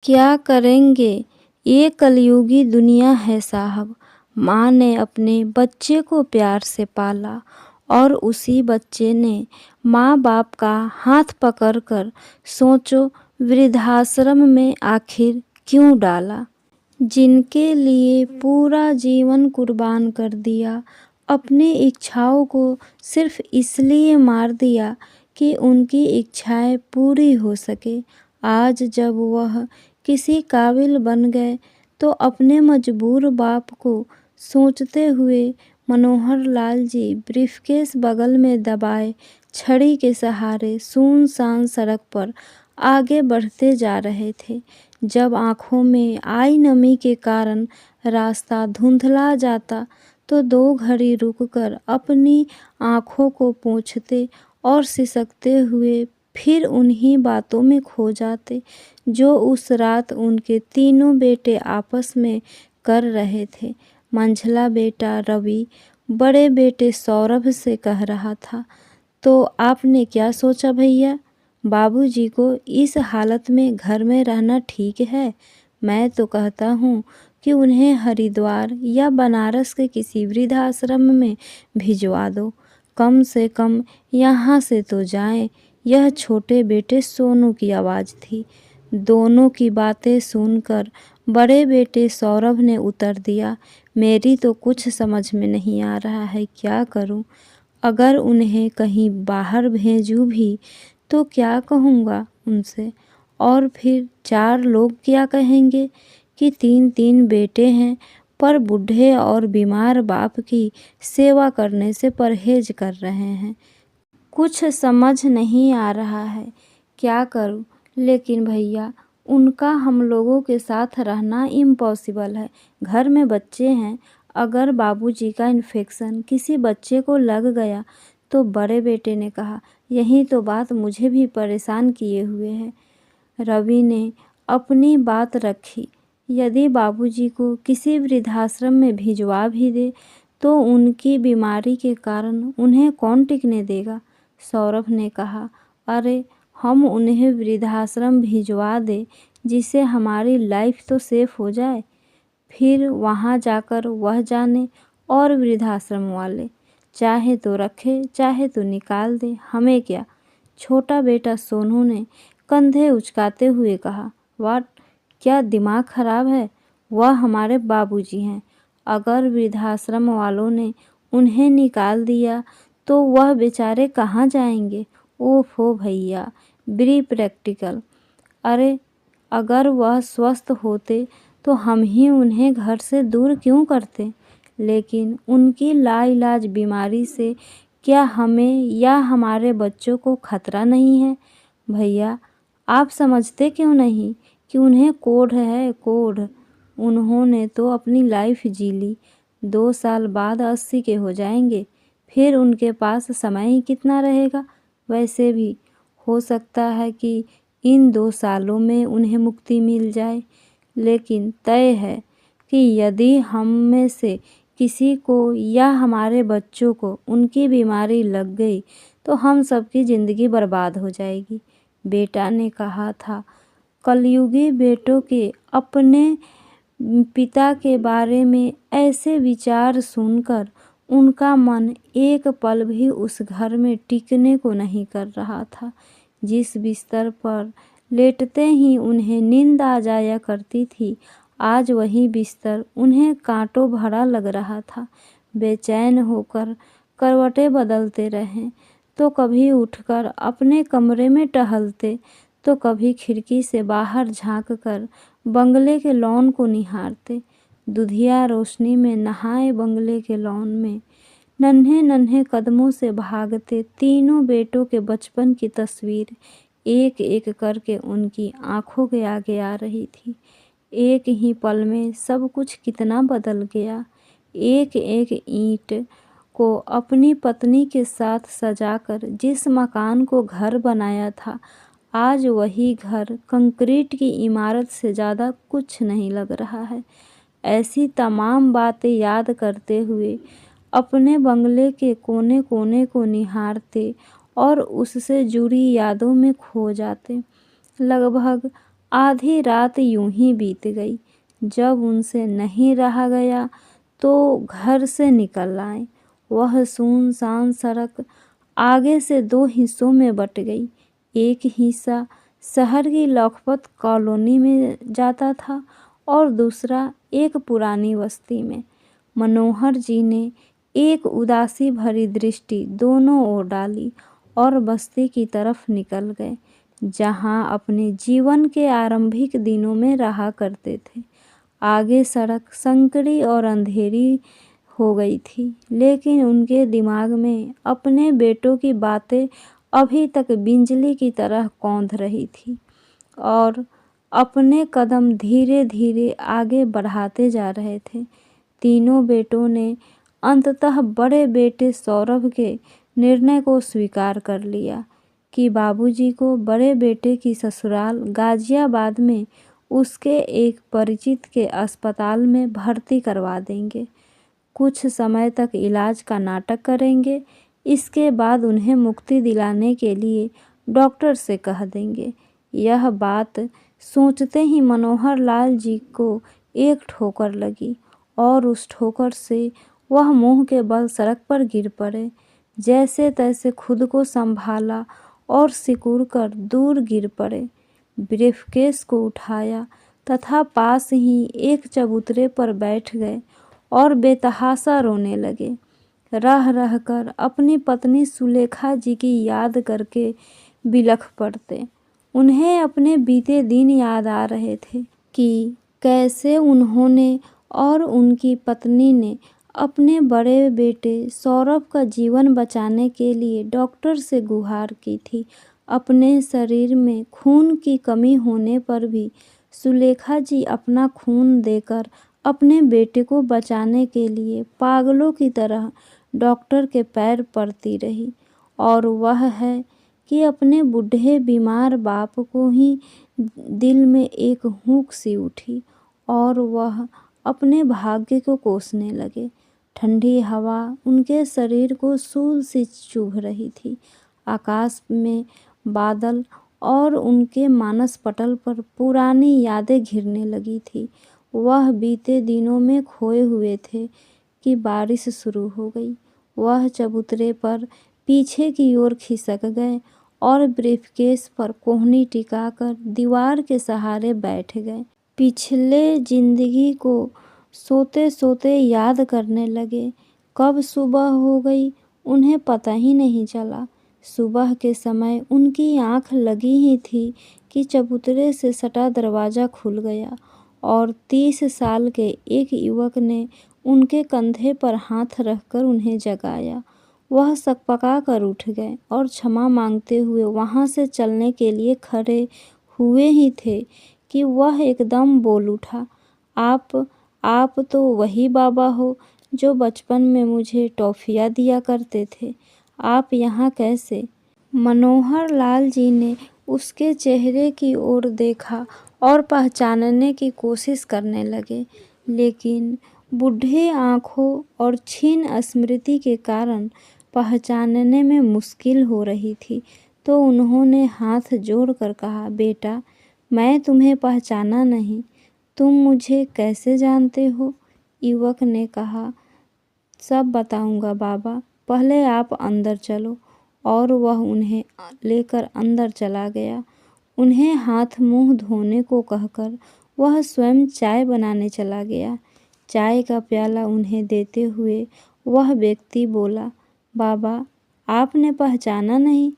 क्या करेंगे, ये कलयुगी दुनिया है साहब। माँ ने अपने बच्चे को प्यार से पाला और उसी बच्चे ने माँ बाप का हाथ पकड़कर सोचो वृद्धाश्रम में आखिर क्यों डाला। जिनके लिए पूरा जीवन कुर्बान कर दिया, अपनी इच्छाओं को सिर्फ इसलिए मार दिया कि उनकी इच्छाएं पूरी हो सके। आज जब वह किसी काबिल बन गए तो अपने मजबूर बाप को सोचते हुए मनोहर लाल जी ब्रीफकेस बगल में दबाए छड़ी के सहारे सुनसान सड़क पर आगे बढ़ते जा रहे थे। जब आँखों में आई नमी के कारण रास्ता धुंधला जाता तो दो घड़ी रुककर अपनी आँखों को पोंछते और सिसकते हुए फिर उन्हीं बातों में खो जाते जो उस रात उनके तीनों बेटे आपस में कर रहे थे। मंझला बेटा रवि बड़े बेटे सौरभ से कह रहा था, तो आपने क्या सोचा भैया? बाबूजी को इस हालत में घर में रहना ठीक है? मैं तो कहता हूँ कि उन्हें हरिद्वार या बनारस के किसी वृद्धाश्रम में भिजवा दो। कम से कम यहाँ से तो जाएं। यह छोटे बेटे सोनू की आवाज़ थी। दोनों की बातें सुनकर बड़े बेटे सौरभ ने उत्तर दिया, मेरी तो कुछ समझ में नहीं आ रहा है, क्या करूं? अगर उन्हें कहीं बाहर भेजूं भी तो क्या कहूँगा उनसे? और फिर चार लोग क्या कहेंगे कि तीन तीन बेटे हैं पर बूढ़े और बीमार बाप की सेवा करने से परहेज कर रहे हैं। कुछ समझ नहीं आ रहा है, क्या करूं? लेकिन भैया, उनका हम लोगों के साथ रहना इम्पॉसिबल है। घर में बच्चे हैं, अगर बाबूजी का इन्फेक्शन किसी बच्चे को लग गया तो बड़े बेटे ने कहा, यही तो बात मुझे भी परेशान किए हुए है। रवि ने अपनी बात रखी, यदि बाबूजी को किसी वृद्धाश्रम में भिजवा भी दे तो उनकी बीमारी के कारण उन्हें कौन टिकने देगा? सौरभ ने कहा, अरे हम उन्हें वृद्धाश्रम भिजवा दे जिससे हमारी लाइफ तो सेफ हो जाए, फिर वहाँ जाकर वह जाने और वृद्धाश्रम वाले चाहे तो रखे चाहे तो निकाल दे, हमें क्या? छोटा बेटा सोनू ने कंधे उचकाते हुए कहा, वाट, क्या दिमाग खराब है? वह हमारे बाबूजी हैं। अगर वृद्धाश्रम वालों ने उन्हें निकाल दिया तो वह बेचारे कहाँ जाएंगे? ओफो भैया, बी प्रैक्टिकल। अरे अगर वह स्वस्थ होते तो हम ही उन्हें घर से दूर क्यों करते? लेकिन उनकी लाइलाज बीमारी से क्या हमें या हमारे बच्चों को खतरा नहीं है? भैया, आप समझते क्यों नहीं कि उन्हें कोढ़ है, कोढ़। उन्होंने तो अपनी लाइफ जी ली, 2 साल बाद 80 के हो जाएंगे, फिर उनके पास समय ही कितना रहेगा? वैसे भी हो सकता है कि इन 2 सालों में उन्हें मुक्ति मिल जाए, लेकिन तय है कि यदि हम में से किसी को या हमारे बच्चों को उनकी बीमारी लग गई तो हम सबकी ज़िंदगी बर्बाद हो जाएगी। बेटा ने कहा था। कलयुगी बेटों के अपने पिता के बारे में ऐसे विचार सुनकर उनका मन एक पल भी उस घर में टिकने को नहीं कर रहा था। जिस बिस्तर पर लेटते ही उन्हें नींद आ जाया करती थी, आज वही बिस्तर उन्हें कांटों भरा लग रहा था। बेचैन होकर करवटें बदलते रहें, तो कभी उठकर अपने कमरे में टहलते तो कभी खिड़की से बाहर झांककर बंगले के लॉन को निहारते। दुधिया रोशनी में नहाए बंगले के लॉन में नन्हे नन्हे कदमों से भागते तीनों बेटों के बचपन की तस्वीर एक एक करके उनकी आंखों के आगे आ रही थी। एक ही पल में सब कुछ कितना बदल गया। एक एक ईंट को अपनी पत्नी के साथ सजाकर जिस मकान को घर बनाया था, आज वही घर कंक्रीट की इमारत से ज़्यादा कुछ नहीं लग रहा है। ऐसी तमाम बातें याद करते हुए अपने बंगले के कोने कोने को निहारते और उससे जुड़ी यादों में खो जाते। लगभग आधी रात यूं ही बीत गई। जब उनसे नहीं रहा गया तो घर से निकल आए। वह सुनसान सड़क आगे से दो हिस्सों में बट गई। एक हिस्सा शहर की लखपत कॉलोनी में जाता था और दूसरा एक पुरानी बस्ती में। मनोहर जी ने एक उदासी भरी दृष्टि दोनों ओर डाली और बस्ती की तरफ निकल गए, जहां अपने जीवन के आरंभिक दिनों में रहा करते थे। आगे सड़क संकरी और अंधेरी हो गई थी, लेकिन उनके दिमाग में अपने बेटों की बातें अभी तक बिजली की तरह कौंध रही थी और अपने कदम धीरे धीरे आगे बढ़ाते जा रहे थे। तीनों बेटों ने अंततः बड़े बेटे सौरभ के निर्णय को स्वीकार कर लिया कि बाबूजी को बड़े बेटे की ससुराल गाजियाबाद में उसके एक परिचित के अस्पताल में भर्ती करवा देंगे। कुछ समय तक इलाज का नाटक करेंगे, इसके बाद उन्हें मुक्ति दिलाने के लिए डॉक्टर से कह देंगे। यह बात सोचते ही मनोहर लाल जी को एक ठोकर लगी और उस ठोकर से वह मुंह के बल सड़क पर गिर पड़े। जैसे तैसे खुद को संभाला और सिकुड़ कर दूर गिर पड़े। ब्रीफकेस को उठाया तथा पास ही एक चबूतरे पर बैठ गए और बेतहाशा रोने लगे। रह रहकर अपनी पत्नी सुलेखा जी की याद करके बिलख पड़ते। उन्हें अपने बीते दिन याद आ रहे थे कि कैसे उन्होंने और उनकी पत्नी ने अपने बड़े बेटे सौरभ का जीवन बचाने के लिए डॉक्टर से गुहार की थी। अपने शरीर में खून की कमी होने पर भी सुलेखा जी अपना खून देकर अपने बेटे को बचाने के लिए पागलों की तरह डॉक्टर के पैर पड़ती रही। और वह है कि अपने बूढ़े बीमार बाप को ही दिल में एक हुक सी उठी और वह अपने भाग्य को कोसने लगे। ठंडी हवा उनके शरीर को सूल सी चुभ रही थी। आकाश में बादल और उनके मानस पटल पर पुरानी यादें घिरने लगी थी। वह बीते दिनों में खोए हुए थे कि बारिश शुरू हो गई। वह चबूतरे पर पीछे की ओर खिसक गए और ब्रीफकेस पर कोहनी टिकाकर दीवार के सहारे बैठ गए। पिछले जिंदगी को सोते सोते याद करने लगे। कब सुबह हो गई उन्हें पता ही नहीं चला। सुबह के समय उनकी आंख लगी ही थी कि चबूतरे से सटा दरवाज़ा खुल गया और 30 साल के एक युवक ने उनके कंधे पर हाथ रखकर उन्हें जगाया। वह सकपका कर उठ गए और क्षमा मांगते हुए वहां से चलने के लिए खड़े हुए ही थे कि वह एकदम बोल उठा, आप तो वही बाबा हो जो बचपन में मुझे टॉफियाँ दिया करते थे। आप यहाँ कैसे? मनोहर लाल जी ने उसके चेहरे की ओर देखा और पहचानने की कोशिश करने लगे, लेकिन बूढ़े आँखों और क्षीण स्मृति के कारण पहचानने में मुश्किल हो रही थी। तो उन्होंने हाथ जोड़कर कहा, बेटा, मैं तुम्हें पहचाना नहीं। तुम मुझे कैसे जानते हो? युवक ने कहा, सब बताऊंगा बाबा, पहले आप अंदर चलो। और वह उन्हें लेकर अंदर चला गया। उन्हें हाथ मुंह धोने को कहकर वह स्वयं चाय बनाने चला गया। चाय का प्याला उन्हें देते हुए वह व्यक्ति बोला, बाबा, आपने पहचाना नहीं?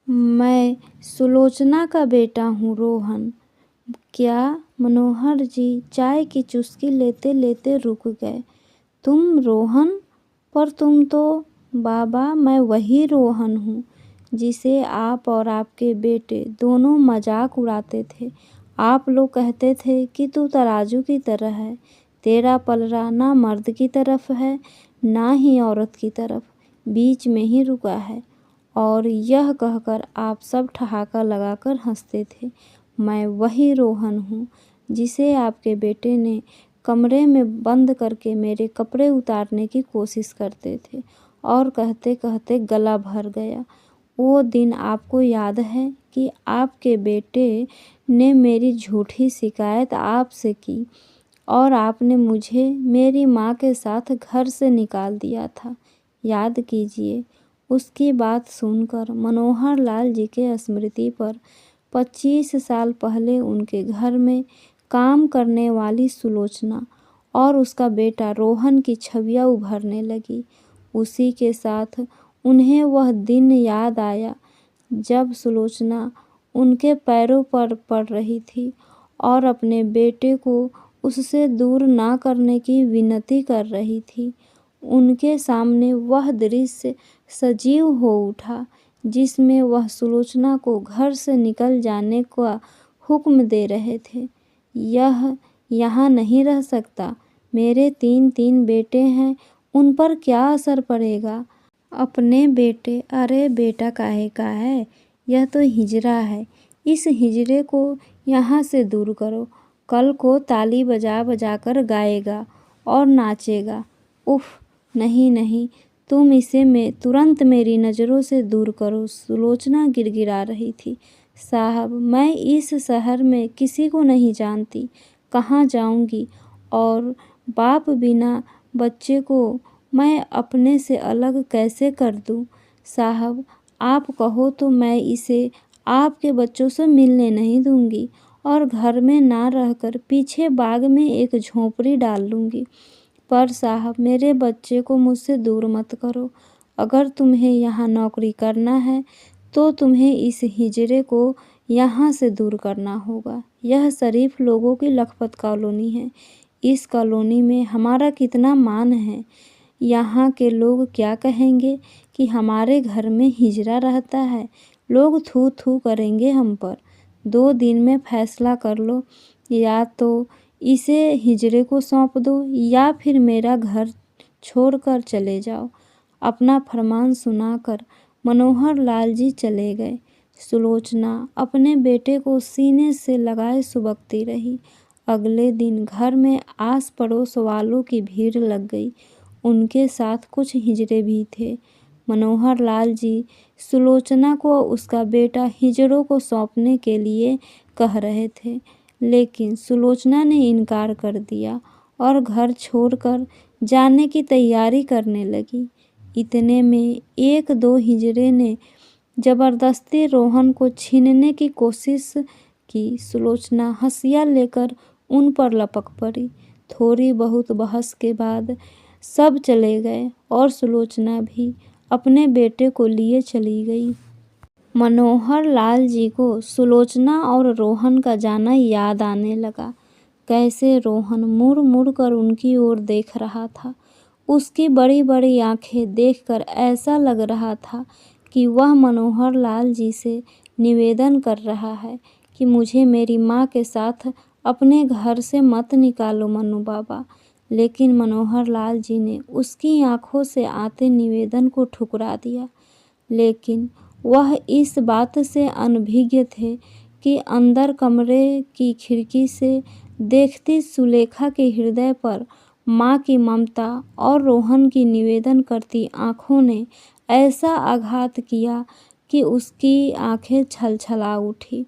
मैं सुलोचना का बेटा हूँ, रोहन। क्या? मनोहर जी चाय की चुस्की लेते लेते रुक गए। तुम रोहन? पर तुम तो... बाबा, मैं वही रोहन हूँ जिसे आप और आपके बेटे दोनों मजाक उड़ाते थे। आप लोग कहते थे कि तू तराजू की तरह है, तेरा पलड़ा ना मर्द की तरफ है ना ही औरत की तरफ, बीच में ही रुका है। और यह कहकर आप सब ठहाका लगाकर हंसते थे। मैं वही रोहन हूँ जिसे आपके बेटे ने कमरे में बंद करके मेरे कपड़े उतारने की कोशिश करते थे। और कहते कहते गला भर गया। वो दिन आपको याद है कि आपके बेटे ने मेरी झूठी शिकायत आपसे की और आपने मुझे मेरी माँ के साथ घर से निकाल दिया था। याद कीजिए। उसकी बात सुनकर मनोहर लाल जी के स्मृति पर 25 साल पहले उनके घर में काम करने वाली सुलोचना और उसका बेटा रोहन की छवियाँ उभरने लगी। उसी के साथ उन्हें वह दिन याद आया जब सुलोचना उनके पैरों पर पड़ रही थी और अपने बेटे को उससे दूर ना करने की विनती कर रही थी। उनके सामने वह दृश्य सजीव हो उठा जिसमें वह सुलोचना को घर से निकल जाने का हुक्म दे रहे थे। यह यहाँ नहीं रह सकता। मेरे 3 बेटे हैं, उन पर क्या असर पड़ेगा? अपने बेटे? अरे बेटा काहे का है, यह तो हिजड़ा है। इस हिजड़े को यहाँ से दूर करो। कल को ताली बजा बजा कर गाएगा और नाचेगा। उफ, नहीं नहीं, तुम इसे तुरंत मेरी नज़रों से दूर करो। सुलोचना गिड़गिड़ा रही थी। साहब, मैं इस शहर में किसी को नहीं जानती, कहाँ जाऊँगी? और बाप बिना बच्चे को मैं अपने से अलग कैसे कर दूँ? साहब, आप कहो तो मैं इसे आपके बच्चों से मिलने नहीं दूँगी और घर में ना रहकर पीछे बाग में एक झोंपड़ी डाल लूँगी। पर साहब, मेरे बच्चे को मुझसे दूर मत करो। अगर तुम्हें यहाँ नौकरी करना है तो तुम्हें इस हिजड़े को यहाँ से दूर करना होगा। यह शरीफ लोगों की लखपत कॉलोनी है। इस कॉलोनी में हमारा कितना मान है। यहाँ के लोग क्या कहेंगे कि हमारे घर में हिजड़ा रहता है। लोग थू थू करेंगे हम पर। 2 दिन में फैसला कर लो, या तो इसे हिजड़े को सौंप दो या फिर मेरा घर छोड़कर चले जाओ। अपना फरमान सुनाकर मनोहर लाल जी चले गए। सुलोचना अपने बेटे को सीने से लगाए सुबकती रही। अगले दिन घर में आस पड़ोस वालों की भीड़ लग गई। उनके साथ कुछ हिजड़े भी थे। मनोहर लाल जी सुलोचना को उसका बेटा हिजड़ों को सौंपने के लिए कह रहे थे, लेकिन सुलोचना ने इनकार कर दिया और घर छोड़कर जाने की तैयारी करने लगी। इतने में 1-2 हिजड़े ने जबरदस्ती रोहन को छीनने की कोशिश की। सुलोचना हंसिया लेकर उन पर लपक पड़ी। थोड़ी बहुत बहस के बाद सब चले गए और सुलोचना भी अपने बेटे को लिए चली गई। मनोहर लाल जी को सुलोचना और रोहन का जाना याद आने लगा। कैसे रोहन मुड़ मुड़ कर उनकी ओर देख रहा था। उसकी बड़ी बड़ी आंखें देखकर ऐसा लग रहा था कि वह मनोहर लाल जी से निवेदन कर रहा है कि मुझे मेरी माँ के साथ अपने घर से मत निकालो मनु बाबा। लेकिन मनोहर लाल जी ने उसकी आंखों से आते निवेदन को ठुकरा दिया। लेकिन वह इस बात से अनभिज्ञ थे कि अंदर कमरे की खिड़की से देखती सुलेखा के हृदय पर माँ की ममता और रोहन की निवेदन करती आँखों ने ऐसा आघात किया कि उसकी आँखें छलछला उठी।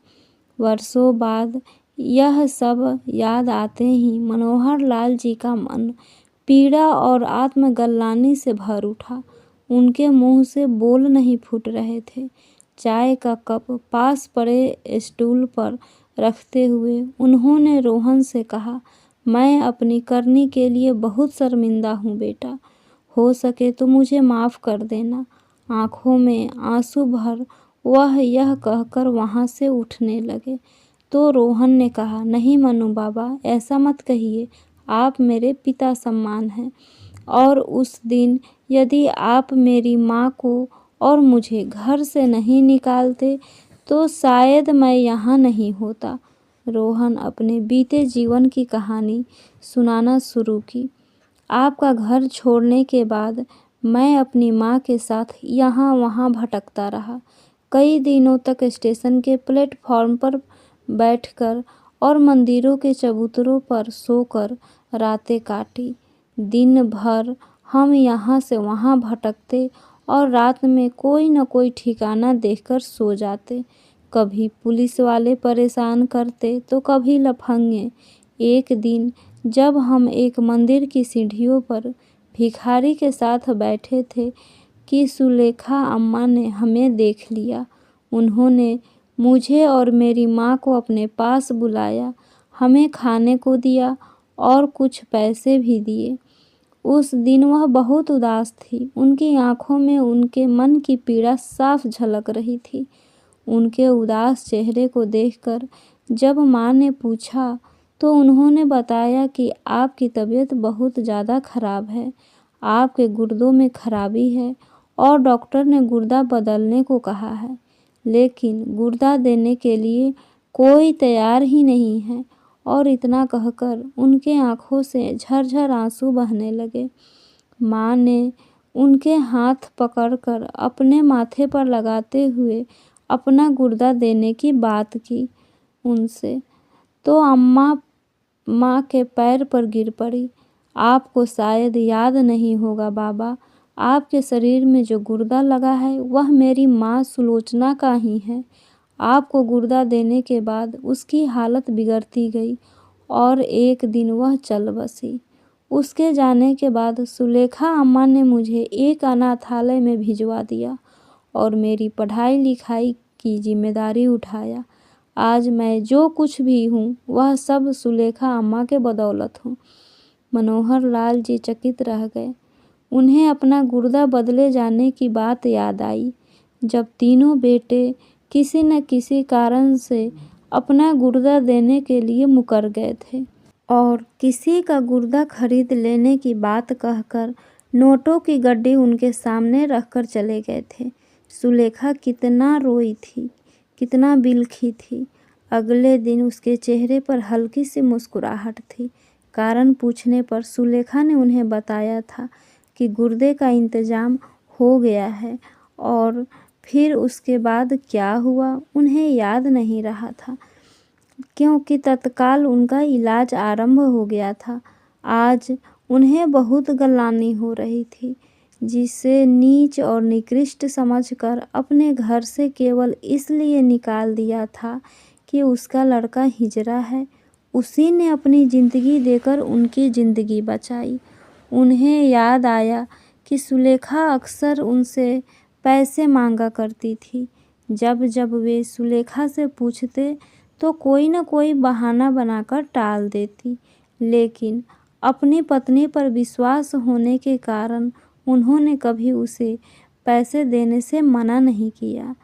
वर्षों बाद यह सब याद आते ही मनोहर लाल जी का मन पीड़ा और आत्मग्लानि से भर उठा। उनके मुंह से बोल नहीं फूट रहे थे। चाय का कप पास पड़े स्टूल पर रखते हुए उन्होंने रोहन से कहा, मैं अपनी करनी के लिए बहुत शर्मिंदा हूँ बेटा। हो सके तो मुझे माफ़ कर देना। आँखों में आंसू भर वह यह कहकर वहाँ से उठने लगे तो रोहन ने कहा, नहीं मनु बाबा, ऐसा मत कहिए। आप मेरे पिता समान हैं और उस दिन यदि आप मेरी माँ को और मुझे घर से नहीं निकालते तो शायद मैं यहाँ नहीं होता। रोहन अपने बीते जीवन की कहानी सुनाना शुरू की। आपका घर छोड़ने के बाद मैं अपनी माँ के साथ यहाँ वहाँ भटकता रहा। कई दिनों तक स्टेशन के प्लेटफॉर्म पर बैठकर और मंदिरों के चबूतरों पर सोकर रातें काटी। दिन भर हम यहाँ से वहाँ भटकते और रात में कोई न कोई ठिकाना देखकर सो जाते। कभी पुलिस वाले परेशान करते तो कभी लफंगे। एक दिन जब हम एक मंदिर की सीढ़ियों पर भिखारी के साथ बैठे थे कि सुलेखा अम्मा ने हमें देख लिया। उन्होंने मुझे और मेरी माँ को अपने पास बुलाया, हमें खाने को दिया और कुछ पैसे भी दिए। उस दिन वह बहुत उदास थी। उनकी आंखों में उनके मन की पीड़ा साफ झलक रही थी। उनके उदास चेहरे को देखकर जब माँ ने पूछा तो उन्होंने बताया कि आपकी तबीयत बहुत ज़्यादा खराब है, आपके गुर्दों में खराबी है और डॉक्टर ने गुर्दा बदलने को कहा है, लेकिन गुर्दा देने के लिए कोई तैयार ही नहीं है। और इतना कहकर उनके आंखों से झरझर आंसू बहने लगे। माँ ने उनके हाथ पकड़कर अपने माथे पर लगाते हुए अपना गुर्दा देने की बात की उनसे, तो अम्मा माँ के पैर पर गिर पड़ी। आपको शायद याद नहीं होगा बाबा, आपके शरीर में जो गुर्दा लगा है वह मेरी माँ सुलोचना का ही है। आपको गुर्दा देने के बाद उसकी हालत बिगड़ती गई और एक दिन वह चल बसी। उसके जाने के बाद सुलेखा अम्मा ने मुझे एक अनाथालय में भिजवा दिया और मेरी पढ़ाई लिखाई की जिम्मेदारी उठाया। आज मैं जो कुछ भी हूँ वह सब सुलेखा अम्मा के बदौलत हूँ। मनोहर लाल जी चकित रह गए। उन्हें अपना गुर्दा बदले जाने की बात याद आई, जब तीनों बेटे किसी न किसी कारण से अपना गुर्दा देने के लिए मुकर गए थे और किसी का गुर्दा खरीद लेने की बात कहकर नोटों की गड्डी उनके सामने रखकर चले गए थे। सुलेखा कितना रोई थी, कितना बिलखी थी। अगले दिन उसके चेहरे पर हल्की सी मुस्कुराहट थी। कारण पूछने पर सुलेखा ने उन्हें बताया था कि गुर्दे का इंतजाम हो गया है और फिर उसके बाद क्या हुआ उन्हें याद नहीं रहा था, क्योंकि तत्काल उनका इलाज आरंभ हो गया था। आज उन्हें बहुत गलानी हो रही थी, जिसे नीच और निकृष्ट समझकर अपने घर से केवल इसलिए निकाल दिया था कि उसका लड़का हिजड़ा है। उसी ने अपनी ज़िंदगी देकर उनकी ज़िंदगी बचाई। उन्हें याद आया कि सुलेखा अक्सर उनसे पैसे मांगा करती थी। जब जब वे सुलेखा से पूछते तो कोई न कोई बहाना बनाकर टाल देती, लेकिन अपनी पत्नी पर विश्वास होने के कारण उन्होंने कभी उसे पैसे देने से मना नहीं किया।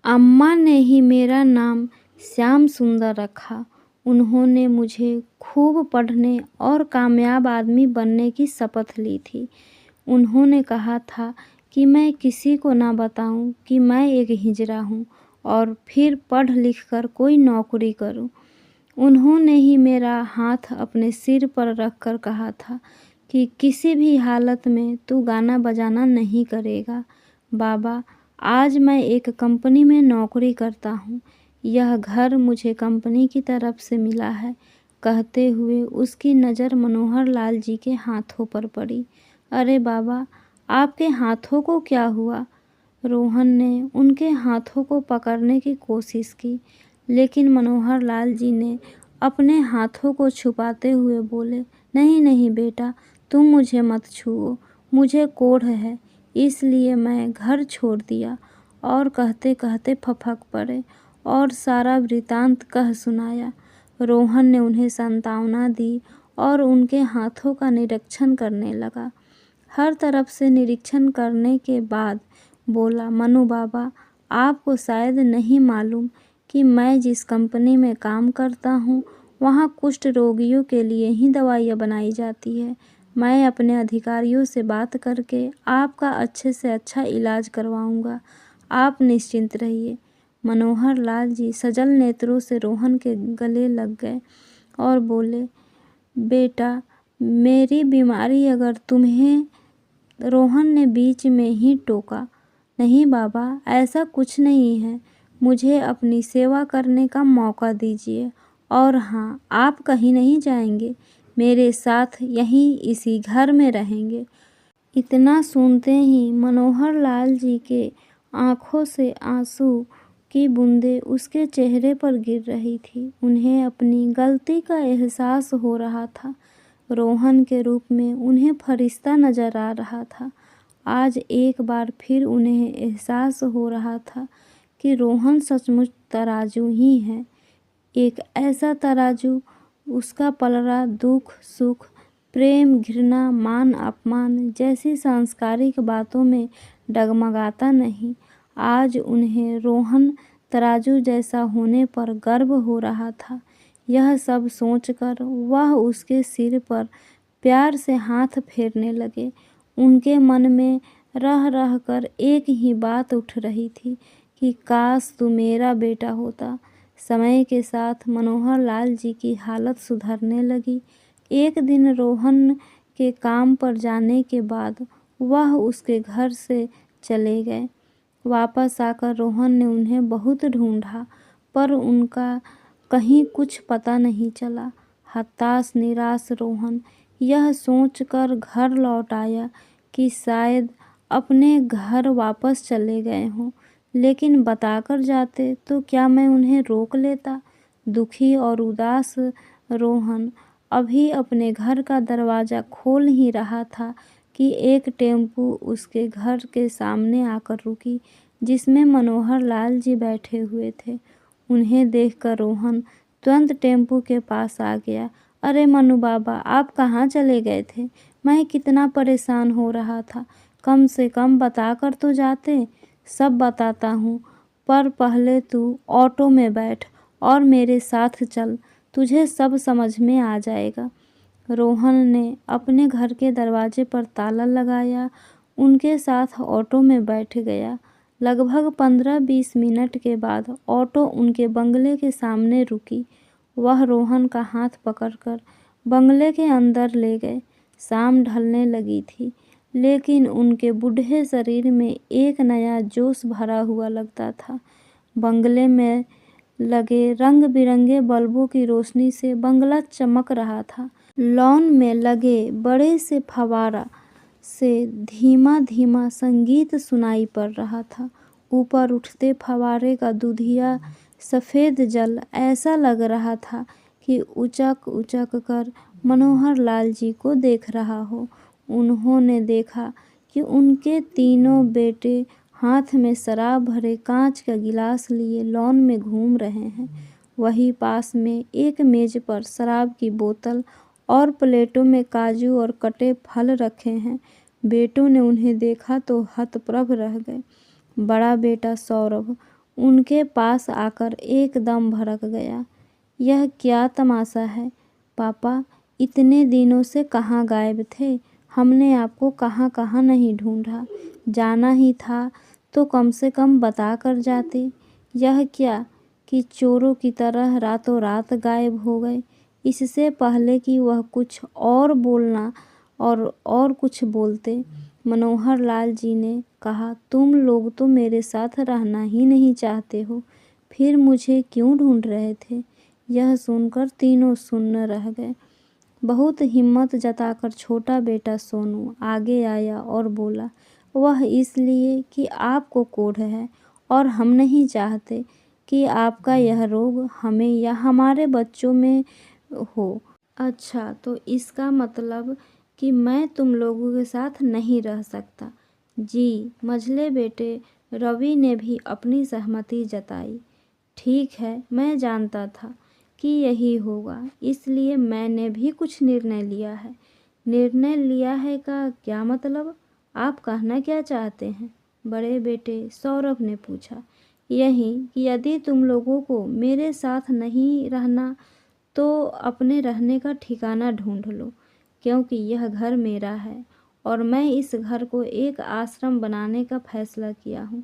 अम्मा ने ही मेरा नाम श्याम सुंदर रखा। उन्होंने मुझे खूब पढ़ने और कामयाब आदमी बनने की शपथ ली थी। उन्होंने कहा था कि मैं किसी को ना बताऊं कि मैं एक हिजड़ा हूं और फिर पढ़ लिख कर कोई नौकरी करूं। उन्होंने ही मेरा हाथ अपने सिर पर रख कर कहा था कि किसी भी हालत में तू गाना बजाना नहीं करेगा। बाबा, आज मैं एक कंपनी में नौकरी करता हूँ। यह घर मुझे कंपनी की तरफ से मिला है। कहते हुए उसकी नज़र मनोहर लाल जी के हाथों पर पड़ी। अरे बाबा, आपके हाथों को क्या हुआ? रोहन ने उनके हाथों को पकड़ने की कोशिश की, लेकिन मनोहर लाल जी ने अपने हाथों को छुपाते हुए बोले, नहीं नहीं बेटा, तुम मुझे मत छुओ, मुझे कोढ़ है, इसलिए मैं घर छोड़ दिया। और कहते कहते फपक पड़े और सारा वृतांत कह सुनाया। रोहन ने उन्हें सांत्वना दी और उनके हाथों का निरीक्षण करने लगा। हर तरफ से निरीक्षण करने के बाद बोला, मनु बाबा, आपको शायद नहीं मालूम कि मैं जिस कंपनी में काम करता हूँ वहाँ कुष्ठ रोगियों के लिए ही दवाइयाँ बनाई जाती है। मैं अपने अधिकारियों से बात करके आपका अच्छे से अच्छा इलाज करवाऊँगा, आप निश्चिंत रहिए। मनोहर लाल जी सजल नेत्रों से रोहन के गले लग गए और बोले, बेटा, मेरी बीमारी अगर तुम्हें। रोहन ने बीच में ही टोका, नहीं बाबा, ऐसा कुछ नहीं है, मुझे अपनी सेवा करने का मौका दीजिए। और हाँ, आप कहीं नहीं जाएंगे, मेरे साथ यहीं इसी घर में रहेंगे। इतना सुनते ही मनोहर लाल जी के आंखों से आंसू की बूंदें उसके चेहरे पर गिर रही थी। उन्हें अपनी गलती का एहसास हो रहा था। रोहन के रूप में उन्हें फरिश्ता नजर आ रहा था। आज एक बार फिर उन्हें एहसास हो रहा था कि रोहन सचमुच तराजू ही है, एक ऐसा तराजू उसका पलड़ा दुख सुख, प्रेम घृणा, मान अपमान जैसी सांसारिक बातों में डगमगाता नहीं। आज उन्हें रोहन तराजू जैसा होने पर गर्व हो रहा था। यह सब सोचकर वह उसके सिर पर प्यार से हाथ फेरने लगे। उनके मन में रह रह कर एक ही बात उठ रही थी कि काश तू मेरा बेटा होता। समय के साथ मनोहर लाल जी की हालत सुधरने लगी। एक दिन रोहन के काम पर जाने के बाद वह उसके घर से चले गए। वापस आकर रोहन ने उन्हें बहुत ढूंढा, पर उनका कहीं कुछ पता नहीं चला। हताश निराश रोहन यह सोचकर घर लौट आया कि शायद अपने घर वापस चले गए हों, लेकिन बताकर जाते तो क्या मैं उन्हें रोक लेता। दुखी और उदास रोहन अभी अपने घर का दरवाज़ा खोल ही रहा था कि एक टेम्पू उसके घर के सामने आकर रुकी, जिसमें मनोहर लाल जी बैठे हुए थे। उन्हें देखकर रोहन तुरंत टेम्पू के पास आ गया। अरे मनु बाबा, आप कहाँ चले गए थे? मैं कितना परेशान हो रहा था, कम से कम बताकर तो जाते। सब बताता हूँ, पर पहले तू ऑटो में बैठ और मेरे साथ चल, तुझे सब समझ में आ जाएगा। रोहन ने अपने घर के दरवाजे पर ताला लगाया, उनके साथ ऑटो में बैठ गया। लगभग 15-20 मिनट के बाद ऑटो उनके बंगले के सामने रुकी। वह रोहन का हाथ पकड़कर बंगले के अंदर ले गए। शाम ढलने लगी थी, लेकिन उनके बूढ़े शरीर में एक नया जोश भरा हुआ लगता था। बंगले में लगे रंग बिरंगे बल्बों की रोशनी से बंगला चमक रहा था। लॉन में लगे बड़े से फव्वारा से धीमा धीमा संगीत सुनाई पड़ रहा था। ऊपर उठते फव्वारे का दूधिया सफ़ेद जल ऐसा लग रहा था कि उचक उचक कर मनोहर लाल जी को देख रहा हो। उन्होंने देखा कि उनके तीनों बेटे हाथ में शराब भरे कांच का गिलास लिए लॉन में घूम रहे हैं। वहीं पास में एक मेज पर शराब की बोतल और प्लेटों में काजू और कटे फल रखे हैं। बेटों ने उन्हें देखा तो हतप्रभ रह गए। बड़ा बेटा सौरभ उनके पास आकर एकदम भड़क गया। यह क्या तमाशा है? पापा, इतने दिनों से कहाँ गायब थे? हमने आपको कहाँ कहाँ नहीं ढूंढा। जाना ही था तो कम से कम बता कर जाते। यह क्या कि चोरों की तरह रातों रात गायब हो गए। इससे पहले कि वह कुछ और बोलना और कुछ बोलते, मनोहर लाल जी ने कहा, तुम लोग तो मेरे साथ रहना ही नहीं चाहते हो, फिर मुझे क्यों ढूंढ रहे थे? यह सुनकर तीनों सुन्न रह गए। बहुत हिम्मत जताकर छोटा बेटा सोनू आगे आया और बोला, वह इसलिए कि आपको कोढ़ है और हम नहीं चाहते कि आपका यह रोग हमें या हमारे बच्चों में हो। अच्छा, तो इसका मतलब कि मैं तुम लोगों के साथ नहीं रह सकता? जी, मझले बेटे रवि ने भी अपनी सहमति जताई। ठीक है, मैं जानता था कि यही होगा, इसलिए मैंने भी कुछ निर्णय लिया है। निर्णय लिया है का क्या मतलब? आप कहना क्या चाहते हैं? बड़े बेटे सौरभ ने पूछा। यही कि यदि तुम लोगों को मेरे साथ नहीं रहना तो अपने रहने का ठिकाना ढूंढ लो, क्योंकि यह घर मेरा है और मैं इस घर को एक आश्रम बनाने का फैसला किया हूँ।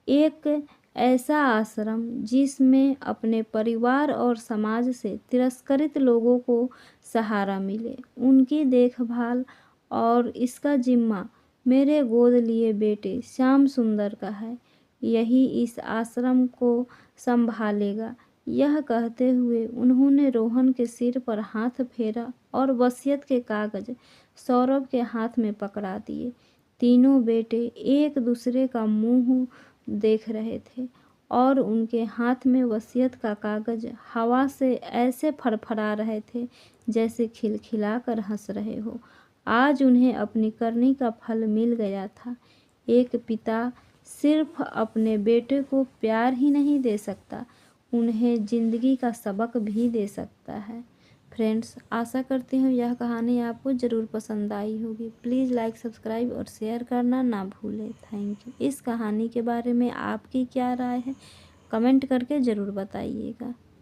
एक ऐसा आश्रम जिसमें अपने परिवार और समाज से तिरस्कृत लोगों को सहारा मिले। उनकी देखभाल और इसका जिम्मा मेरे गोद लिए बेटे श्याम सुंदर का है। यही इस आश्रम को संभालेगा। यह कहते हुए उन्होंने रोहन के सिर पर हाथ फेरा और वसीयत के कागज सौरभ के हाथ में पकड़ा दिए। तीनों बेटे एक दूसरे का मुंह देख रहे थे और उनके हाथ में वसीयत का कागज हवा से ऐसे फड़फड़ा रहे थे जैसे खिलखिलाकर हंस रहे हो। आज उन्हें अपनी करनी का फल मिल गया था। एक पिता सिर्फ अपने बेटे को प्यार ही नहीं दे सकता, उन्हें ज़िंदगी का सबक भी दे सकता है। फ्रेंड्स, आशा करती हूँ यह कहानी आपको ज़रूर पसंद आई होगी। प्लीज़ लाइक, सब्सक्राइब और शेयर करना ना भूलें। Thank you. इस कहानी के बारे में आपकी क्या राय है, कमेंट करके ज़रूर बताइएगा।